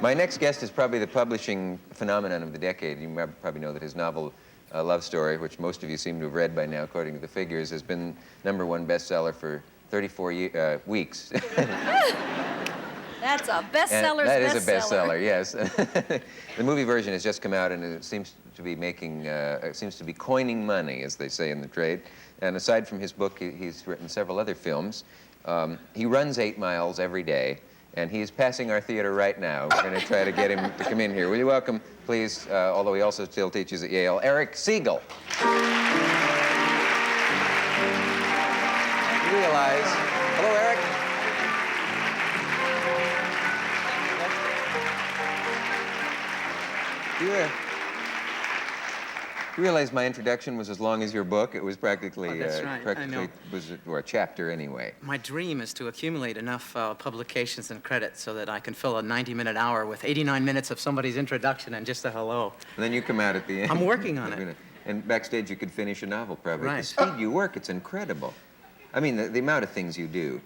My next guest is probably the publishing phenomenon of the decade. You probably know that his novel, Love Story, which most of you seem to have read by now, according to the figures, has been #1 bestseller for 34 weeks. That's a bestseller's bestseller. That is a bestseller, yes. The movie version has just come out, and it seems to be coining money, as they say in the trade. And aside from his book, he's written several other films. He runs 8 miles every day, and he's passing our theater right now. We're going to try to get him to come in here. Will you welcome, please, although he also still teaches at Yale, Erich Segal. You realize, hello, Erich. You realize my introduction was as long as your book? It was practically, that's right. practically or a chapter anyway. My dream is to accumulate enough publications and credits so that I can fill a 90-minute hour with 89 minutes of somebody's introduction and just a hello. And then you come out at the end. I'm working on it. And backstage you could finish a novel probably. Right. The speed you work, it's incredible. I mean, the amount of things you do.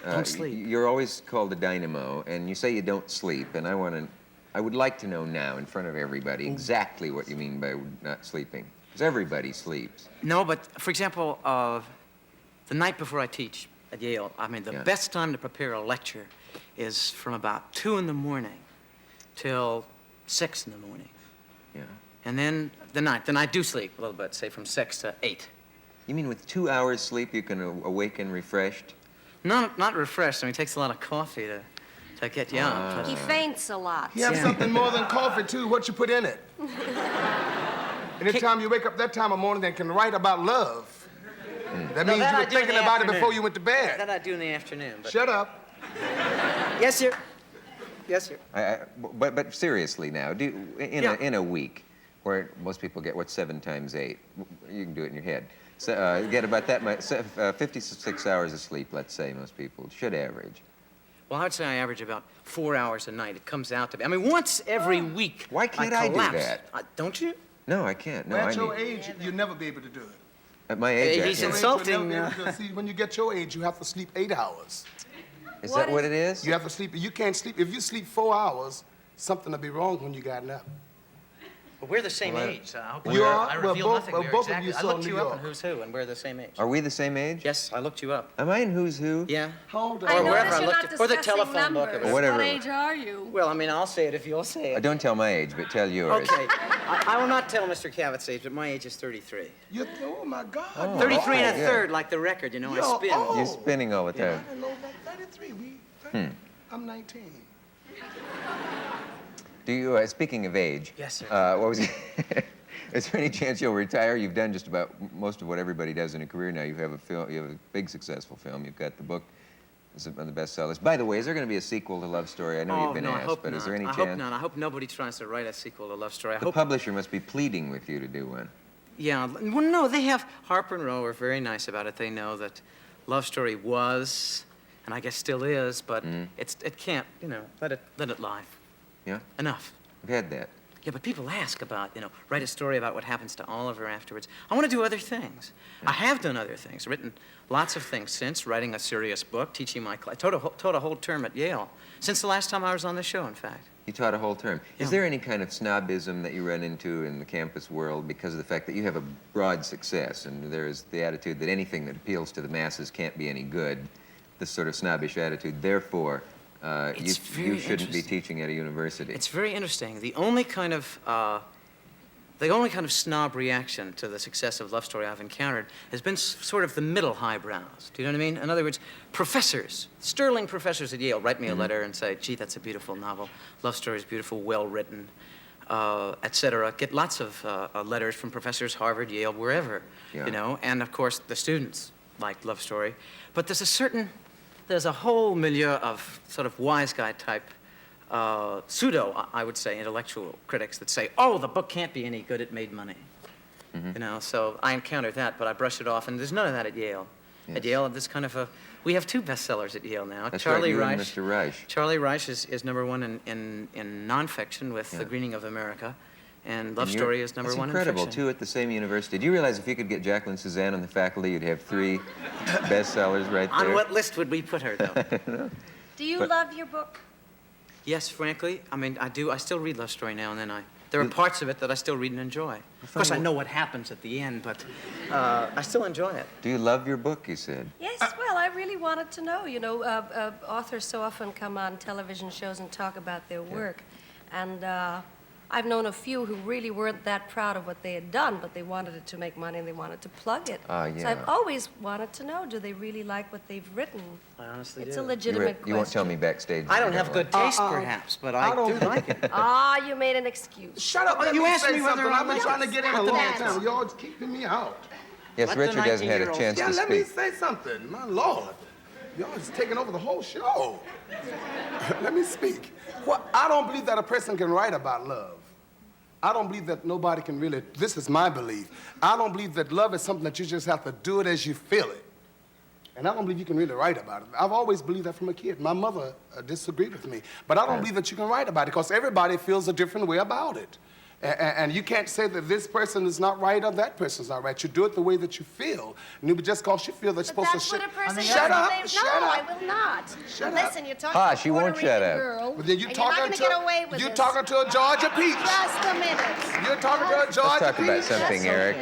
Don't sleep. You're always called a dynamo, and you say you don't sleep, and I would like to know now, in front of everybody, exactly what you mean by not sleeping. Because everybody sleeps. No, but for example, the night before I teach at Yale, I mean, the best time to prepare a lecture is from about 2 in the morning till 6 in the morning. Yeah. And then then I do sleep a little bit, say from 6 to 8. You mean with 2 hours sleep you can awaken refreshed? No, not refreshed. I mean, it takes a lot of coffee to get you up. He faints a lot. You have something more than coffee, too. What you put in it? Anytime you wake up that time of morning and can write about love, that means you were thinking about it before you went to bed. That I do in the afternoon. But... Shut up. Yes, sir. Yes, sir. But seriously now, in a week, where most people get, 7 times 8? You can do it in your head. So, get about that much, 56 hours of sleep, let's say, most people should average. Well, I'd say I average about 4 hours a night. It comes out to be. I mean, once every week. Why can't I do that? Don't you? No, I can't. No, at your age, you'll never be able to do it. At my age, he's insulting. See, when you get your age, you have to sleep 8 hours. Is that what it is? You have to sleep. You can't sleep. If you sleep 4 hours, something will be wrong when you gotten up. Well, we're the same age. I reveal nothing. Both of you I looked you up in Who's Who, and we're the same age. Are we the same age? Yes, I looked you up. Am I in Who's Who? Yeah. How old I are you? noticed wherever I you're looked not at, or the discussing telephone book. numbers. Whatever. What age are you? Well, I mean, I'll say it if you'll say it. Don't tell my age, but tell yours. Okay. I will not tell Mr. Cavett's age, but my age is 33. Oh, my God. 33 and a third, like the record, you know, I spin. old. You're spinning all the time. I didn't know about 33. I'm 19. Do you, speaking of age... Yes, sir. What was it? Is there any chance you'll retire? You've done just about most of what everybody does in a career now. You have a film, you have a big successful film. You've got the book on the bestsellers. By the way, is there going to be a sequel to Love Story? I know you've been asked, but is there any chance? I hope not. I hope nobody tries to write a sequel to Love Story. The publisher must be pleading with you to do one. Yeah, well, no, they have. Harper and Row are very nice about it. They know that Love Story was, and I guess still is, but it can't, you know, let it lie. Yeah? Enough. I've had that. Yeah, but people ask about, you know, write a story about what happens to Oliver afterwards. I want to do other things. I have done other things, written lots of things since, writing a serious book, teaching my class. Taught a whole term at Yale, since the last time I was on the show, in fact. You taught a whole term. Yeah. Is there any kind of snobism that you run into in the campus world because of the fact that you have a broad success, and there is the attitude that anything that appeals to the masses can't be any good, this sort of snobbish attitude, therefore, you shouldn't be teaching at a university. It's very interesting. The only kind of snob reaction to the success of Love Story I've encountered has been sort of the middle highbrows. Do you know what I mean? In other words, professors, sterling professors at Yale, write me a letter and say, gee, that's a beautiful novel. Love Story is beautiful, well written, etc. Get lots of letters from professors, Harvard, Yale, wherever, you know. And of course, the students like Love Story. But there's a whole milieu of sort of wise guy type, pseudo, I would say, intellectual critics that say, oh, the book can't be any good, it made money. You know, so I encounter that, but I brush it off, and there's none of that at Yale. Yes. At Yale, this kind of we have 2 bestsellers at Yale now. That's Charlie right, Reich. and Mr. Reich. Charlie Reich is #1 in nonfiction with The Greening of America. And Love Story is #1 in fiction. That's incredible, 2 at the same university. Do you realize if you could get Jacqueline Suzanne on the faculty, you'd have 3 bestsellers right there? On what list would we put her, though? Do you love your book? Yes, frankly, I mean, I still read Love Story now and then. There are parts of it that I still read and enjoy. Of course, I know what happens at the end, but I still enjoy it. Do you love your book, you said? Yes, well, I really wanted to know. You know, authors so often come on television shows and talk about their work. And I've known a few who really weren't that proud of what they had done, but they wanted it to make money and they wanted to plug it. Yeah. So I've always wanted to know, do they really like what they've written? I honestly It's do. a legitimate question. You won't tell me backstage. I don't you have good like taste, perhaps, but I do like it. Ah, you made an excuse. Shut up. Let you me asked say me whether something. I I've been like trying to it. get in a Let the long man time. talk. Y'all just keeping me out. it. Yes, Let the Richard hasn't had a 19-year-old chance Yeah, to let me speak. say something. My Lord. Y'all just taking over the whole show. Let me speak. Well, I don't believe that a person can write about love. I don't believe that nobody can really, this is my belief. I don't believe that love is something that you just have to do it as you feel it. And I don't believe you can really write about it. I've always believed that from a kid. My mother disagreed with me. But I don't believe that you can write about it because everybody feels a different way about it. And you can't say that this person is not right or that person's not right. You do it the way that you feel. And just because you feel that's But supposed that's to what a person shut does. up, They- shut no, up. I will not. Shut Listen, up. you're talking Hush, to you a Puerto won't shut Rican up. girl, But then and you're not going to get away with you're this. talking to a Georgia peach. Just a minute. You're talking to a Let's Georgia talk about peach. something, That's Eric.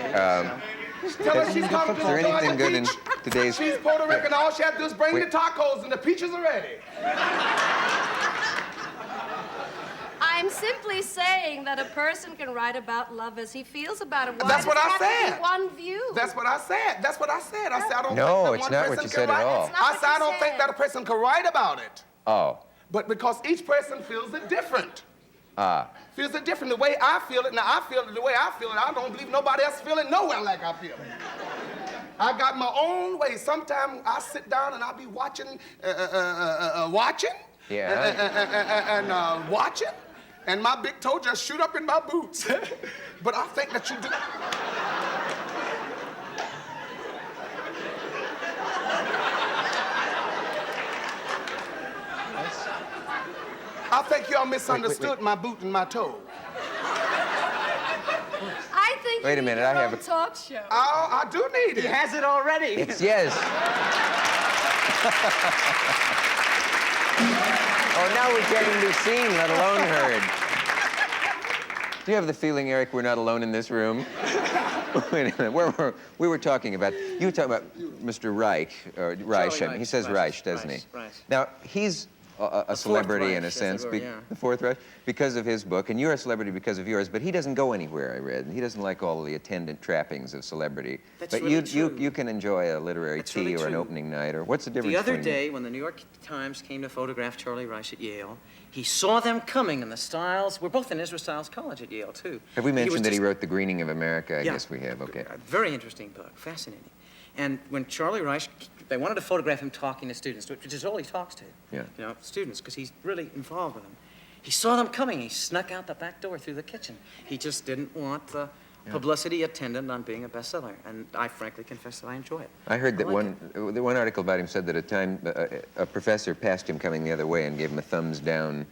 Tell her she's talking Is to there a Georgia anything good in peach. today's... She's Puerto Rican. All she has to do is bring Wait. the tacos and the peaches are ready. I'm simply saying that a person can write about love as he feels about it. Why That's does what it I have to said. be one view? That's what I said. That's what I said. I said I don't No, think that it's one not what person you can said at write. all. That's not I what said you I don't think said. that a person can write about it. Oh. But because each person feels it different. Ah. Feels it different. The way I feel it, now I feel it the way I feel it. I don't believe nobody else feel it nowhere like I feel it. I got my own way. Sometimes I sit down and I'll be watching, watching. Yeah. And watching. And my big toe just shoot up in my boots. But I think that you do. I think y'all misunderstood my boot and my toe. I think Wait you a minute, need your I have own a- talk show. Oh, I do need it. He has it already. It's yes. Oh, now we can't even be seen, let alone heard. Do you have the feeling, Eric, we're not alone in this room? Wait a minute. We were talking about, you were talking about Mr. Reich, or Reich. I mean, he says Reich, doesn't he? Reich. Now, he's a celebrity in a Reich, sense, as it were, yeah. the fourth Reich, because of his book, and you're a celebrity because of yours, but he doesn't go anywhere, I read, and he doesn't like all the attendant trappings of celebrity. That's but really true. you can enjoy a literary That's tea really or an true. opening night, or what's the difference The other between you? day, when the New York Times came to photograph Charlie Reich at Yale, he saw them coming in the Stiles. We're both in Ezra Stiles College at Yale, too. Have we mentioned that he just- wrote The Greening of America? I Yeah. guess we have, okay. A very interesting book, fascinating. And when Charlie Reich, they wanted to photograph him talking to students, which is all he talks to, Yeah. you know, students, because he's really involved with them. He saw them coming. He snuck out the back door through the kitchen. He just didn't want the publicity attendant on being a bestseller. And I frankly confess that I enjoy it. I heard that like one article about him said that at a time a professor passed him coming the other way and gave him a thumbs down.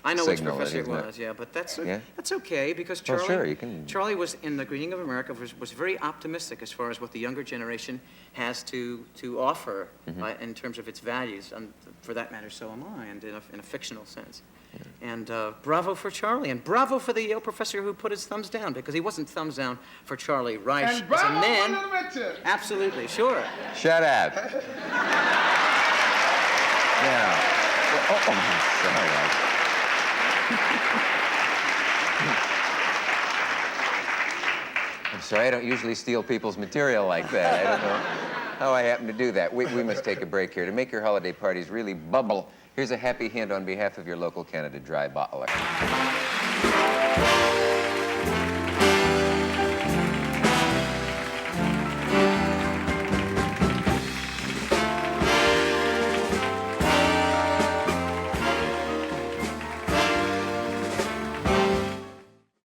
I know which signal, professor it isn't it? was, yeah, but that's Yeah? that's okay because Oh, Charlie, sure, you can- Charlie was in The Greening of America was very optimistic as far as what the younger generation has to offer Mm-hmm. in terms of its values, and for that matter, so am I, and in a fictional sense. And bravo for Charlie, and bravo for the Yale professor who put his thumbs down, because he wasn't thumbs down for Charlie Reich And as a bravo man. for Little Richard. Absolutely, sure. Shut up. Now, sorry. I'm sorry, I don't usually steal people's material like that. I don't know how I happen to do that. We must take a break here. To make your holiday parties really bubble, here's a happy hint on behalf of your local Canada Dry bottler.